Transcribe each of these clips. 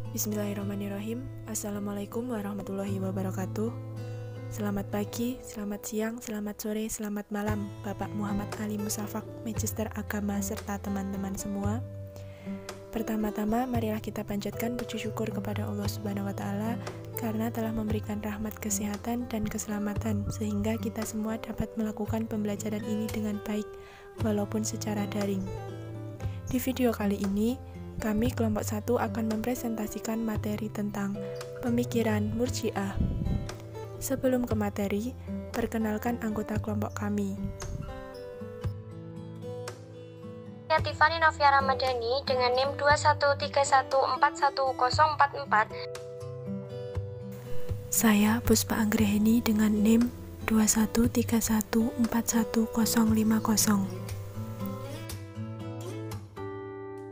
Bismillahirrahmanirrahim. Assalamualaikum warahmatullahi wabarakatuh. Selamat pagi, selamat siang, selamat sore, selamat malam Bapak Muhammad Ali Musafak, Magister Agama, serta teman-teman semua. Pertama-tama, marilah kita panjatkan puji syukur kepada Allah Subhanahu wa Ta'ala karena telah memberikan rahmat kesehatan dan keselamatan sehingga kita semua dapat melakukan pembelajaran ini dengan baik walaupun secara daring. Di video kali ini, kami kelompok 1 akan mempresentasikan materi tentang pemikiran Murji'ah. Sebelum ke materi, perkenalkan anggota kelompok kami. Saya Tiffany Novia Ramadhani dengan NIM 213141044. Saya Puspa Anggraheni dengan NIM 213141050.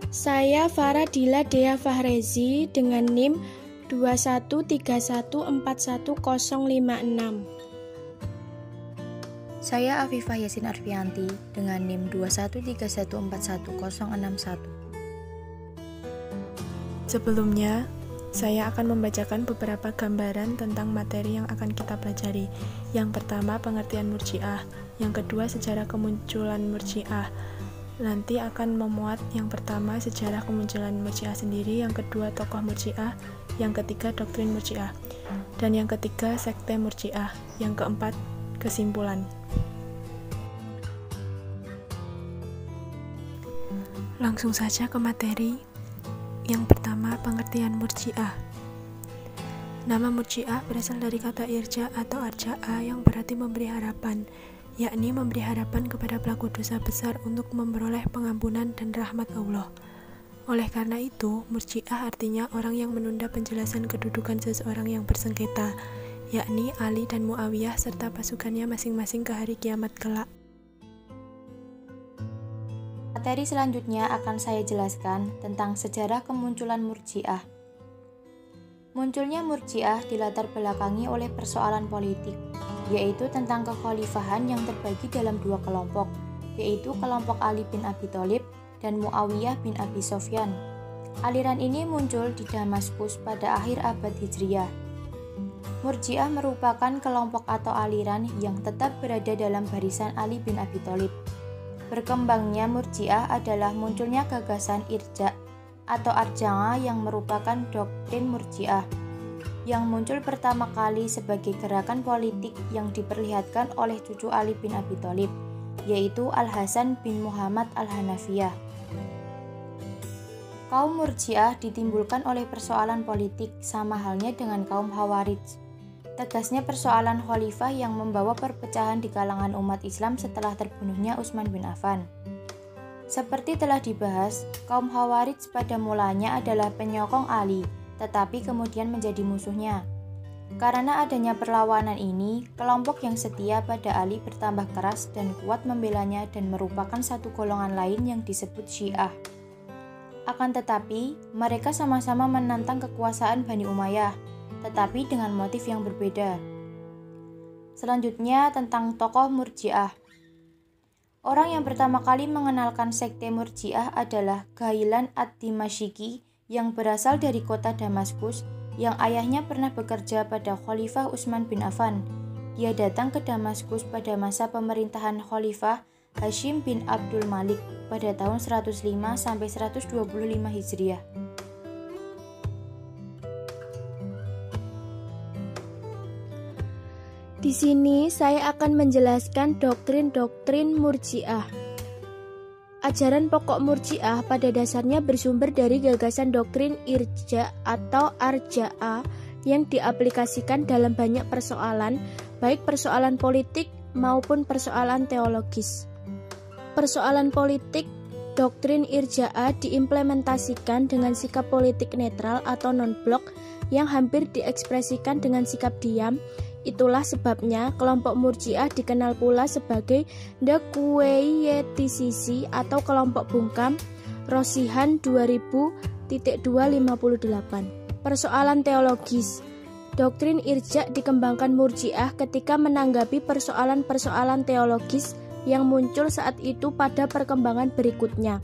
Saya Faradila Dea Fahrezi dengan NIM 213141056. Saya Afifah Yasin Arfianti dengan NIM 213141061. Sebelumnya, saya akan membacakan beberapa gambaran tentang materi yang akan kita pelajari. Yang pertama, pengertian Murji'ah. Yang kedua, sejarah kemunculan Murji'ah. Nanti akan memuat yang pertama sejarah kemunculan Murji'ah sendiri, yang kedua tokoh Murji'ah, yang ketiga doktrin Murji'ah, dan yang ketiga sekte Murji'ah, yang keempat kesimpulan. Langsung saja ke materi. Yang pertama, pengertian Murji'ah. Nama Murji'ah berasal dari kata irja atau arja'a yang berarti memberi harapan, yakni memberi harapan kepada pelaku dosa besar untuk memperoleh pengampunan dan rahmat Allah. Oleh karena itu, Murji'ah artinya orang yang menunda penjelasan kedudukan seseorang yang bersengketa, yakni Ali dan Muawiyah serta pasukannya masing-masing ke hari kiamat kelak. Materi selanjutnya akan saya jelaskan tentang sejarah kemunculan Murji'ah. Munculnya Murji'ah dilatar belakangi oleh persoalan politik, yaitu tentang kekhalifahan yang terbagi dalam dua kelompok, yaitu kelompok Ali bin Abi Thalib dan Muawiyah bin Abi Sofyan. Aliran ini muncul di Damaskus pada akhir abad Hijriyah. Murji'ah merupakan kelompok atau aliran yang tetap berada dalam barisan Ali bin Abi Thalib. Berkembangnya Murji'ah adalah munculnya gagasan irja atau arja'a yang merupakan doktrin Murji'ah, yang muncul pertama kali sebagai gerakan politik yang diperlihatkan oleh cucu Ali bin Abi Thalib, yaitu Al-Hasan bin Muhammad Al-Hanafiyah. Kaum Murji'ah ditimbulkan oleh persoalan politik sama halnya dengan kaum Khawarij. Tegasnya persoalan khalifah yang membawa perpecahan di kalangan umat Islam setelah terbunuhnya Utsman bin Affan. Seperti telah dibahas, kaum Khawarij pada mulanya adalah penyokong Ali, tetapi kemudian menjadi musuhnya. Karena adanya perlawanan ini, kelompok yang setia pada Ali bertambah keras dan kuat membelanya dan merupakan satu golongan lain yang disebut Syiah. Akan tetapi, mereka sama-sama menantang kekuasaan Bani Umayyah, tetapi dengan motif yang berbeda. Selanjutnya tentang tokoh Murji'ah. Orang yang pertama kali mengenalkan sekte Murji'ah adalah Ghailan ad-Dimashqi yang berasal dari kota Damaskus, yang ayahnya pernah bekerja pada Khalifah Utsman bin Affan. Dia datang ke Damaskus pada masa pemerintahan Khalifah Hashim bin Abdul Malik pada tahun 105 sampai 125 Hijriah. Di sini saya akan menjelaskan doktrin-doktrin Murji'ah. Ajaran pokok Murji'ah pada dasarnya bersumber dari gagasan doktrin irja atau arja'a yang diaplikasikan dalam banyak persoalan, baik persoalan politik maupun persoalan teologis. Persoalan politik, doktrin irja'a diimplementasikan dengan sikap politik netral atau non-blok yang hampir diekspresikan dengan sikap diam. Itulah sebabnya kelompok Murji'ah dikenal pula sebagai Dakweiyetisisi atau kelompok bungkam Rosihan 2000.258. Persoalan teologis. Doktrin irja dikembangkan Murji'ah ketika menanggapi persoalan-persoalan teologis yang muncul saat itu pada perkembangan berikutnya.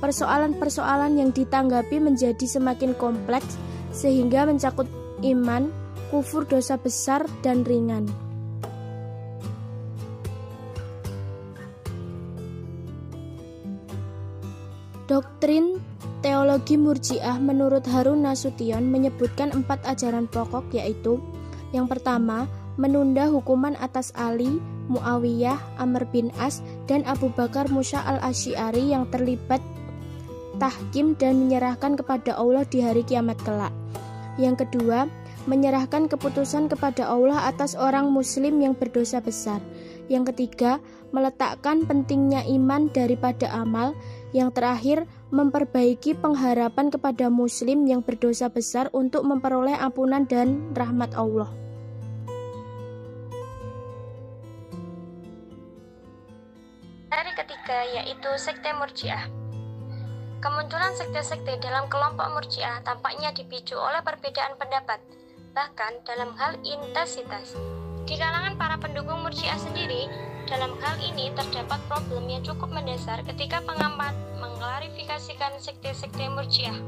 Persoalan-persoalan yang ditanggapi menjadi semakin kompleks sehingga mencakup iman, kufur, dosa besar, dan ringan. Doktrin teologi Murji'ah menurut Harun Nasution menyebutkan 4 ajaran pokok, yaitu yang pertama, menunda hukuman atas Ali, Muawiyah, Amr bin As, dan Abu Bakar Musa al-Asy'ari yang terlibat tahkim dan menyerahkan kepada Allah di hari kiamat kelak. Yang kedua, menyerahkan keputusan kepada Allah atas orang muslim yang berdosa besar. Yang ketiga, meletakkan pentingnya iman daripada amal. Yang terakhir, memperbaiki pengharapan kepada muslim yang berdosa besar untuk memperoleh ampunan dan rahmat Allah. Dari ketiga yaitu sekte Murji'ah. Kemunculan sekte-sekte dalam kelompok Murji'ah tampaknya dipicu oleh perbedaan pendapat, bahkan dalam hal intensitas. Di kalangan para pendukung Murji'ah sendiri, dalam hal ini terdapat problem yang cukup mendasar ketika pengamat mengklarifikasikan sekte-sekte Murji'ah.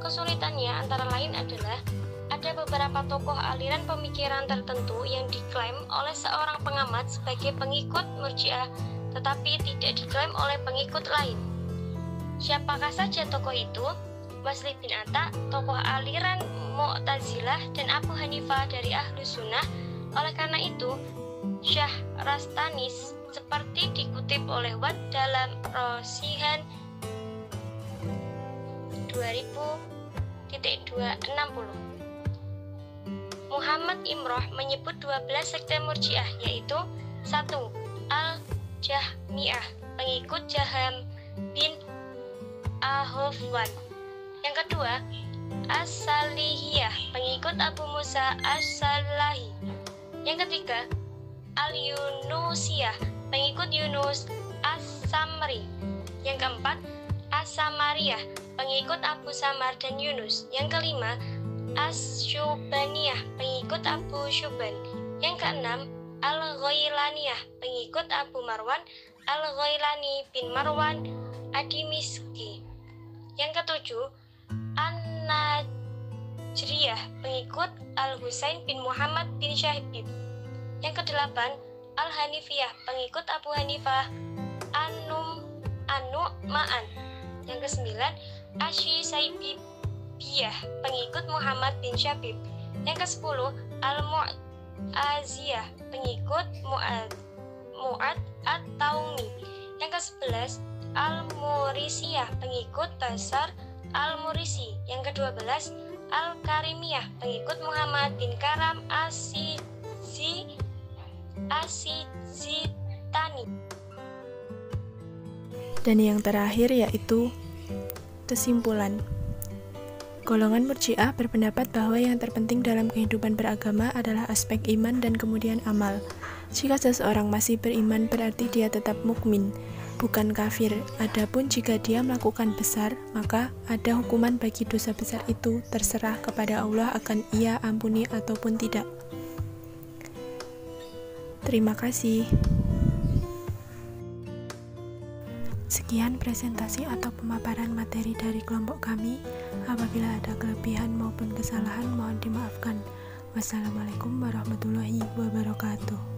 Kesulitannya antara lain adalah ada beberapa tokoh aliran pemikiran tertentu yang diklaim oleh seorang pengamat sebagai pengikut Murji'ah, tetapi tidak diklaim oleh pengikut lain. Siapakah saja tokoh itu? Masli bin Atta, tokoh aliran Mu'tazilah, dan Abu Hanifah dari Ahlus Sunnah. Oleh karena itu, Syah Rastanis seperti dikutip oleh Watt dalam Rosihan 2000.260. Muhammad Imroh menyebut 12 sekte Murji'ah, yaitu 1. Al-Jahmiyah, pengikut Jaham bin Ahofwan. Yang kedua, As-Salihiyah, pengikut Abu Musa As-Salahi. Yang ketiga, Al-Yunusiyah, pengikut Yunus As-Samri. Yang keempat, As-Samariyah, pengikut Abu Samar dan Yunus. Yang kelima, As-Syubaniyah, pengikut Abu Syuban. Yang keenam, Al-Ghailaniyah, pengikut Abu Marwan Al-Ghailani bin Marwan Ad-Dimishqi. Yang ketujuh, An-Najriyah, pengikut Al-Husain bin Muhammad bin Syahbib. Yang kedelapan, Al-Hanifiyah, pengikut Abu Hanifah An-Nu'man. Yang kesembilan, Asy-Syaibiyah, pengikut Muhammad bin Syabib. Yang kesepuluh, Al-Mu'aziyah, pengikut Mu'ad At-Taumi. Yang kesebelas, Al-Murisiyah, pengikut Basar Al-Murisi. Yang ke-12, Al-Karimiyah, pengikut Muhammad bin Karam As-Sijistani. Dan yang terakhir yaitu kesimpulan. Golongan Murji'ah berpendapat bahwa yang terpenting dalam kehidupan beragama adalah aspek iman dan kemudian amal. Jika seseorang masih beriman, berarti dia tetap mukmin, bukan kafir. Adapun jika dia melakukan besar, maka ada hukuman bagi dosa besar itu, terserah kepada Allah akan ia ampuni ataupun tidak. Terima kasih. Sekian presentasi atau pemaparan materi dari kelompok kami. Apabila ada kelebihan maupun kesalahan, mohon dimaafkan. Wassalamualaikum warahmatullahi wabarakatuh.